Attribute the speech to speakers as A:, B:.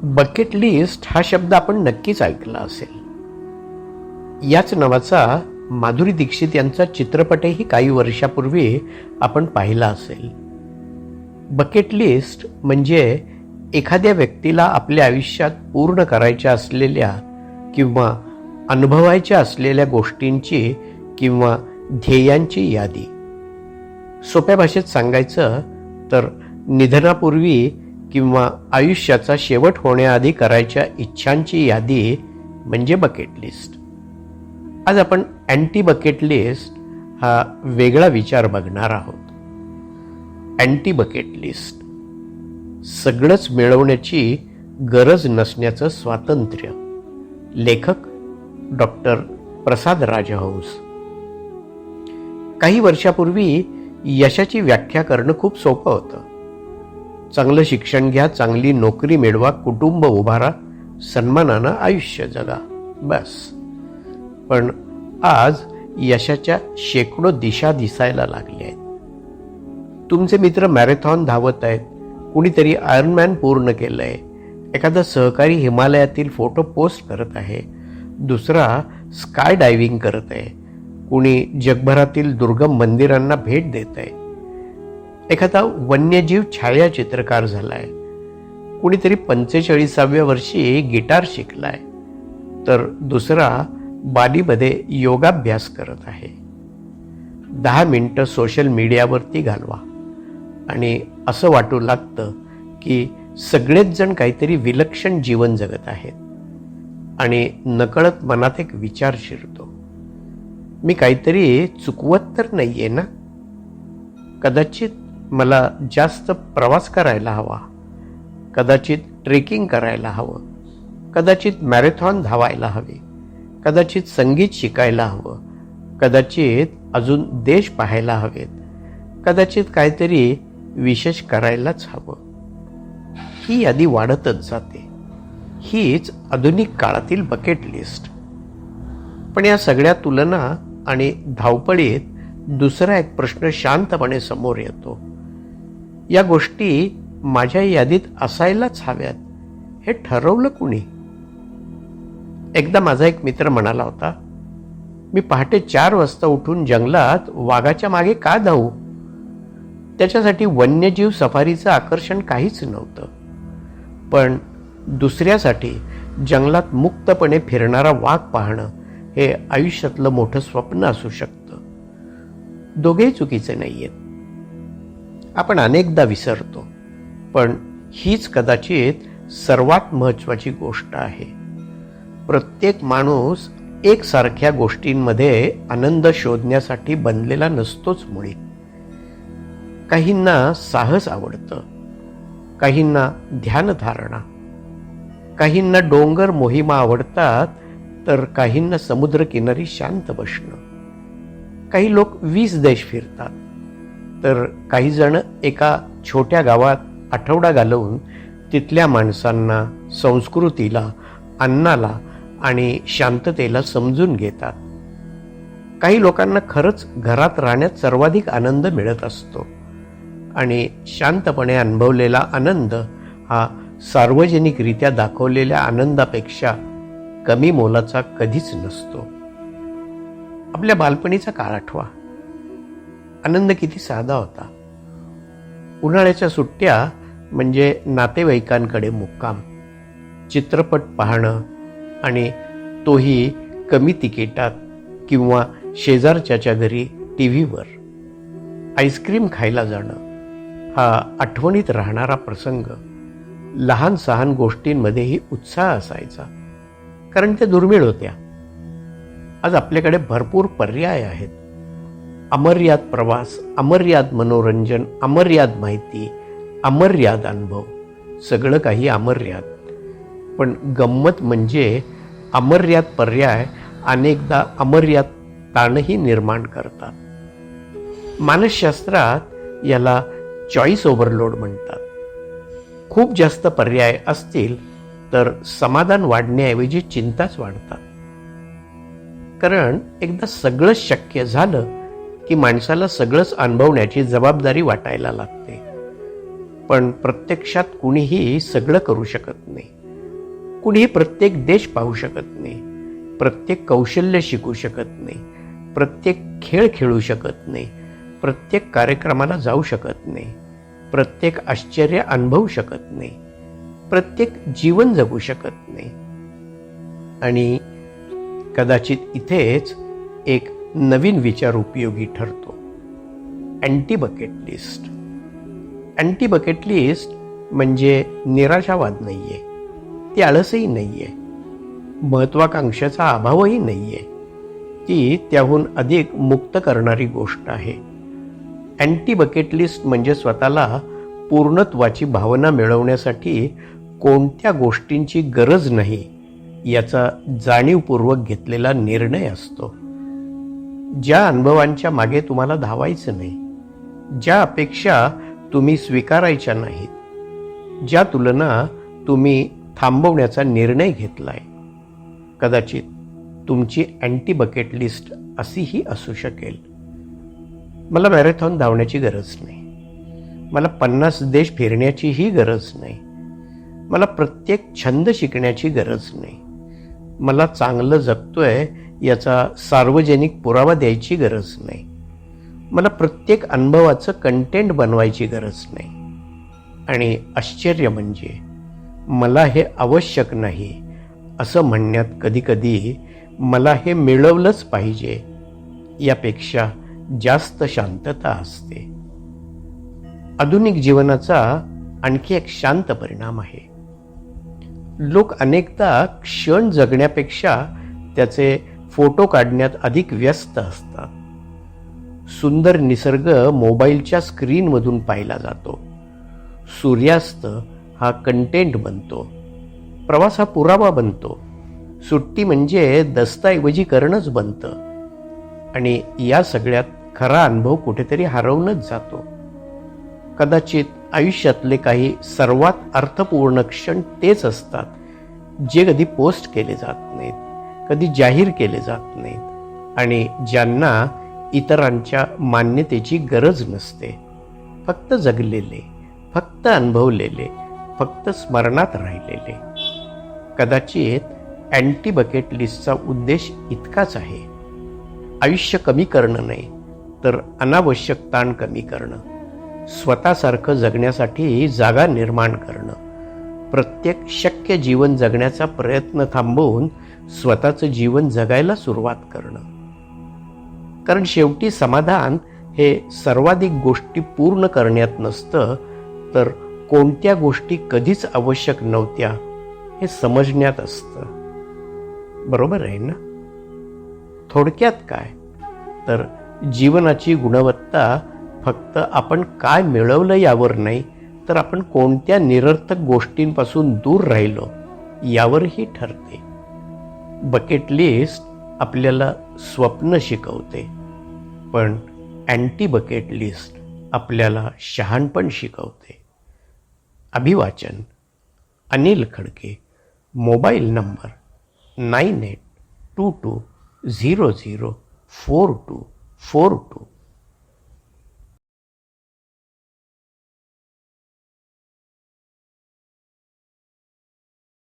A: Bucket list हा शब्द आपण नक्कीच ऐकला असेल. याच नावाचा माधुरी दीक्षित यांचा चित्रपटही काही वर्षापूर्वी आपण पाहिला असेल. बकेट लिस्ट म्हणजे एखाद्या व्यक्तीला आपल्या आयुष्यात पूर्ण करायच्या असलेल्या किंवा अनुभवायच्या असलेल्या गोष्टींची किंवा ध्येयांची यादी. सोप्या भाषेत सांगायचं तर निधनापूर्वी किंवा आयुष्याचा शेवट होण्याआधी करायच्या इच्छांची यादी म्हणजे बकेट लिस्ट. आज आपण अँटी बकेट लिस्ट हा वेगळा विचार बघणार आहोत. अँटी बकेट लिस्ट, सगळंच मिळवण्याची गरज नसण्याचं स्वातंत्र्य. लेखक डॉक्टर प्रसाद राजहंस. काही वर्षापूर्वी यशाची व्याख्या करणं खूप सोपं होतं. चांगलं शिक्षण घ्या, चांगली नोकरी मिळवा, कुटुंब उभारा, सन्मानानं आयुष्य जगा, बस. पण आज यशाच्या शेकडो दिशा दिसायला लागल्या आहेत. तुमचे मित्र मॅरेथॉन धावत आहेत, कुणीतरी आयर्नमॅन पूर्ण केलंय, एखादा सहकारी हिमालयातील फोटो पोस्ट करत आहे, दुसरा स्काय डायव्हिंग करत आहे, कुणी जगभरातील दुर्गम मंदिरांना भेट देत आहे, एखादा वन्यजीव छायाचित्रकार झालाय, कुणीतरी 45व्या वर्षी गिटार शिकलाय, तर दुसरा बालीमध्ये योगाभ्यास करत आहे. 10 मिनिटं सोशल मीडियावरती घालवा आणि असं वाटू लागतं की सगळेच जण काहीतरी विलक्षण जीवन जगत आहेत आणि नकळत मनात एक विचार शिरतो, मी काहीतरी चुकवत तर नाहीये ना? कदाचित मला जास्त प्रवास करायला हवा, कदाचित ट्रेकिंग करायला हवं, कदाचित मॅरेथॉन धावायला हवे, कदाचित संगीत शिकायला हवं, कदाचित अजून देश पाहायला हवेत, कदाचित काहीतरी विशेष करायलाच हवं. ही यादी वाढतच जाते. हीच आधुनिक काळातील बकेट लिस्ट. पण या सगळ्या तुलना आणि धावपळीत दुसरा एक प्रश्न शांतपणे समोर येतो. या गोष्टी माझ्या यादीत असायलाच हव्यात, हे ठरवलं कुणी? एकदा माझा एक मित्र म्हणाला होता, मी पहाटे 4 वाजता उठून जंगलात वाघाच्या मागे का धावू? त्याच्यासाठी वन्यजीव सफारीचं आकर्षण काहीच नव्हतं. पण दुसऱ्यासाठी जंगलात मुक्तपणे फिरणारा वाघ पाहणं हे आयुष्यातलं मोठं स्वप्न असू शकतं. दोघेही चुकीचे नाहीयेत. आपण अनेकदा विसरतो, पण हीच कदाचित सर्वात महत्त्वाची गोष्ट आहे. प्रत्येक माणूस एकसारख्या गोष्टींमध्ये आनंद शोधण्यासाठी बनलेला नसतोच मुळी. काहींना साहस आवडतं, काहींना ध्यानधारणा, काहींना डोंगर मोहिमा आवडतात, तर काहींना समुद्रकिनारी शांत बसणं. काही लोक 20 देश फिरतात, तर काही जण एका छोट्या गावात आठवडा घालवून तिथल्या माणसांना, संस्कृतीला, अन्नाला आणि शांततेला समजून घेतात. काही लोकांना खरंच घरात राहण्यात सर्वाधिक आनंद मिळत असतो आणि शांतपणे अनुभवलेला आनंद हा सार्वजनिकरित्या दाखवलेल्या आनंदापेक्षा कमी मोलाचा कधीच नसतो. आपल्या बालपणीचा काळ आठवा. आनंद किती साधा होता. उन्हाळ्याच्या सुट्ट्या म्हणजे नातेवाईकांकडे मुक्काम, चित्रपट पाहणं आणि तोही कमी तिकिटात किंवा शेजारच्याच्या घरी टीव्हीवर. आईस्क्रीम खायला जाणं हा आठवणीत राहणारा प्रसंग. लहान सहान गोष्टींमध्येही उत्साह असायचा, कारण त्या दुर्मिळ होत्या. आज आपल्याकडे भरपूर पर्याय आहेत. अमर्याद प्रवास, अमर्याद मनोरंजन, अमर्याद माहिती, अमर्याद अनुभव, सगळं काही अमर्याद. पण गंमत म्हणजे अमर्याद पर्याय अनेकदा अमर्याद ताणही निर्माण करतात. मानसशास्त्रात याला चॉईस ओव्हरलोड म्हणतात. खूप जास्त पर्याय असतील तर समाधान वाढण्याऐवजी चिंताच वाढतात. कारण एकदा सगळंच शक्य झालं की माणसाला सगळंच अनुभवण्याची जबाबदारी वाटायला लागते. पण प्रत्यक्षात कुणीही सगळं करू शकत नाही. कुणीही प्रत्येक देश पाहू शकत नाही, प्रत्येक कौशल्य शिकू शकत नाही, प्रत्येक खेळ खेळू शकत नाही, प्रत्येक कार्यक्रमाला जाऊ शकत नाही, प्रत्येक आश्चर्य अनुभवू शकत नाही, प्रत्येक जीवन जगू शकत नाही. आणि कदाचित इथेच एक नवीन विचार उपयोगी ठरतो, anti bucket list. Anti bucket list म्हणजे निराशावाद नाहीये, ती आळसही नाहीये, महत्वाकांक्षेचा अभावही नाहीये, ती त्याहून अधिक मुक्त करणारी गोष्ट आहे. अँटी बकेट लिस्ट म्हणजे स्वतःला पूर्णत्वाची भावना मिळवण्यासाठी कोणत्या गोष्टींची गरज नाही याचा जाणीवपूर्वक घेतलेला निर्णय असतो. ज्या अनुभवांच्या मागे तुम्हाला धावायचं नाही, ज्या अपेक्षा तुम्ही स्वीकारायच्या नाहीत, ज्या तुलना तुम्ही थांबवण्याचा निर्णय घेतलाय, कदाचित तुमची अँटी बकेट लिस्ट अशीही असू शकेल. मला मॅरेथॉन धावण्याची गरज नाही, मला 50 देश फिरण्याचीही गरज नाही, मला प्रत्येक छंद शिकण्याची गरज नाही, मला चांगलं जगतोय याचा सार्वजनिक पुरावा द्यायची गरज नाही, मला प्रत्येक अनुभवाचं कंटेंट बनवायची गरज नाही. आणि आश्चर्य म्हणजे मला हे आवश्यक नाही असं म्हणण्यात कधीकधी मला हे मिळवलंच पाहिजे यापेक्षा जास्त शांतता असते. आधुनिक जीवनाचा आणखी एक शांत परिणाम आहे. लोक अनेकदा क्षण जगण्यापेक्षा त्याचे फोटो काढण्यात अधिक व्यस्त असतात. सुंदर निसर्ग मोबाईलच्या स्क्रीनमधून पाहिला जातो, सूर्यास्त हा कंटेंट बनतो, प्रवास हा पुरावा बनतो, सुट्टी म्हणजे दस्तऐवजीकरणच बनतं. आणि या सगळ्यात खरा अनुभव कुठेतरी हरवूनच जातो. कदाचित आयुष्यातले काही सर्वात अर्थपूर्ण क्षण तेच असतात जे कधी पोस्ट केले जात नाहीत, कधी जाहीर केले जात नाहीत आणि ज्यांना इतरांच्या मान्यतेची गरज नसते. फक्त जगलेले, फक्त अनुभवलेले, फक्त स्मरणात राहिलेले. कदाचित अँटी बकेट लिस्टचा उद्देश इतकाच आहे, आयुष्य कमी करणं नाही तर अनावश्यक ताण कमी करणं, स्वतःसारखं जगण्यासाठी जागा निर्माण करणं, प्रत्येक शक्य जीवन जगण्याचा प्रयत्न थांबवून स्वतःचं जीवन जगायला सुरुवात करणं. कारण शेवटी समाधान हे सर्वाधिक गोष्टी पूर्ण करण्यात नसतं, तर कोणत्या गोष्टी कधीच आवश्यक नव्हत्या हे समजण्यात असतं. बरोबर आहे ना? थोडक्यात काय तर जीवनाची गुणवत्ता फक्त आपण काय मिळवलं यावर नाही, तर आपण कोणत्या निरर्थक गोष्टींपासून दूर राहिलो यावरही ठरते. बकेट लिस्ट आपल्याला स्वप्न शिकवते, पण अँटी बकेट लिस्ट आपल्याला शहाणपण शिकवते. अभिवाचन अनिल खडके, मोबाईल नंबर 9822004242.